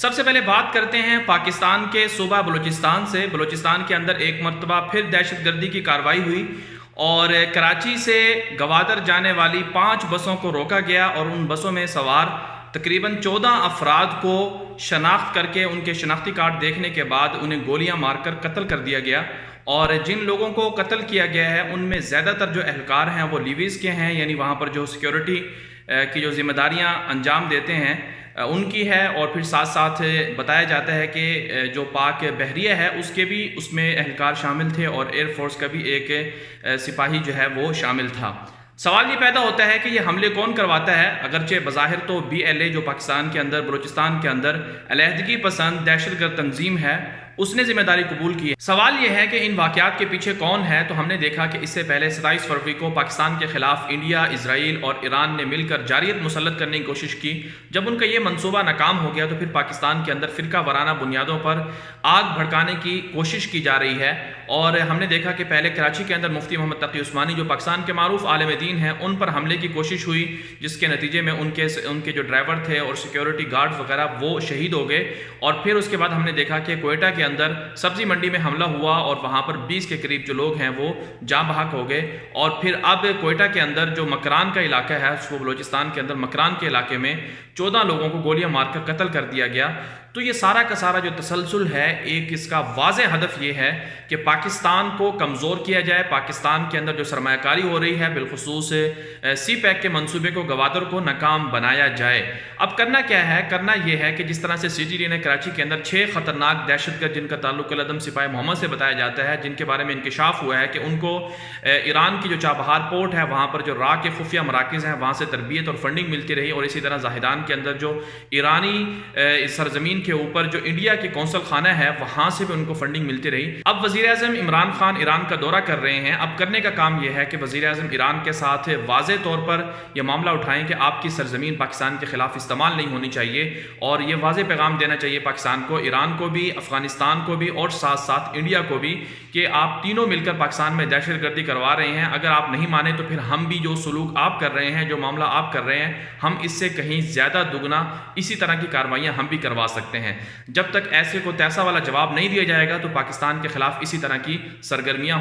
सबसे पहले बात करते हैं पाकिस्तान के सूबा बलूचिस्तान से। बलूचिस्तान के अंदर एक मरतबा फिर दहशतगर्दी की कार्रवाई हुई और कराची से गवादर जाने वाली 5 बसों को रोका गया और उन बसों में सवार तकरीबन 14 अफराद को शनाख्त करके उनके शनाख्ती कार्ड देखने के बाद उन्हें गोलियां मारकर कत्ल कर दिया गया। और जिन लोगों को कत्ल किया गया है उनमें ज़्यादातर जो एहलकार हैं वो लीवीज़ के हैं, यानी वहाँ पर जो सिक्योरिटी की जो जिम्मेदारियाँ अंजाम देते हैं उनकी है। और फिर साथ साथ बताया जाता है कि जो पाक बहरिया है उसके भी उसमें एहलकार शामिल थे और एयरफोर्स का भी एक सिपाही जो है वो शामिल था। सवाल ये पैदा होता है कि ये हमले कौन करवाता है। अगरचे बज़ाहिर तो BLA जो पाकिस्तान के अंदर बलूचिस्तान के अंदर अलहदगी पसंद दहशतगर्द तंजीम है उसने जिम्मेदारी कबूल की है। सवाल यह है कि इन वाक़यात के पीछे कौन है। तो हमने देखा कि इससे पहले 27 फरवरी को पाकिस्तान के खिलाफ इंडिया, इसराइल और ईरान ने मिलकर जारियत मुसल्लत करने की कोशिश की। जब उनका ये मनसूबा नाकाम हो गया तो फिर पाकिस्तान के अंदर फ़िरका वाराना बुनियादों पर आग भड़काने की कोशिश की जा रही है। और हमने देखा कि पहले कराची के अंदर मुफ्ती मोहम्मद तकी उस्मानी जो पाकिस्तान के मारूफ आलिम दीन हैं उन पर हमले की कोशिश हुई, जिसके नतीजे में उनके जो ड्राइवर थे और सिक्योरिटी गार्ड वगैरह वो शहीद हो गए। और फिर उसके बाद हमने देखा कि क्वेटा के अंदर सब्जी मंडी में हमला हुआ और वहाँ पर 20 के करीब जो लोग हैं वो जाँ बहक हो गए। और फिर अब क्वेटा के अंदर जो मकरान का इलाका है उसको बलूचिस्तान के अंदर मकरान के इलाके में 14 लोगों को गोलियां मारकर कत्ल कर दिया गया। तो ये सारा का सारा जो तसलसल है एक इसका वाज़ेह हदफ ये है कि पाकिस्तान को कमज़ोर किया जाए। पाकिस्तान के अंदर जो सरमायाकारी हो रही है बिलखुसूस CPEC के मंसूबे को, गवादर को नाकाम बनाया जाए। अब करना क्या है, करना यह है कि जिस तरह से CGD ने कराची के अंदर 6 ख़तरनाक दहशतगर्द जिनका ताल्लुक अलअदम सिपाही मोहम्मद से बताया जाता है, जिनके बारे में इंकशाफ हुआ है कि उनको ईरान की जो चाबहार पोर्ट है वहाँ पर जो रा के खुफिया मराकज़ हैं वहाँ से तरबियत और फंडिंग मिलती रही। और इसी तरह जाहिदान के अंदर जो ईरानी सरजमीन के ऊपर जो इंडिया के कौंसल खाना है वहाँ से भी उनको फंडिंग मिलती रही। अब वज़ीर आज़म इमरान खान ईरान का दौरा कर रहे हैं। अब करने का काम यह है कि वज़ीर आज़म ईरान के साथ वाज़ेह तौर पर यह मामला उठाएं कि आपकी सरजमीन पाकिस्तान के खिलाफ इस्तेमाल नहीं होनी चाहिए। और ये वाज़ेह पैगाम देना चाहिए पाकिस्तान को, ईरान को भी, अफगानिस्तान को भी और साथ साथ इंडिया को भी कि आप तीनों मिलकर पाकिस्तान में दहशतगर्दी करवा रहे हैं। अगर आप नहीं माने तो फिर हम भी जो सलूक आप कर रहे हैं, जो मामला आप कर रहे हैं, हम इससे कहीं ज़्यादा दुगना इसी तरह की कार्रवाइयाँ हम भी करवा सकते हैं। जब तक ऐसे को तैसा वाला जवाब नहीं दिया जाएगा तो पाकिस्तान के खिलाफ इसी तरह की सरगर्मियाँ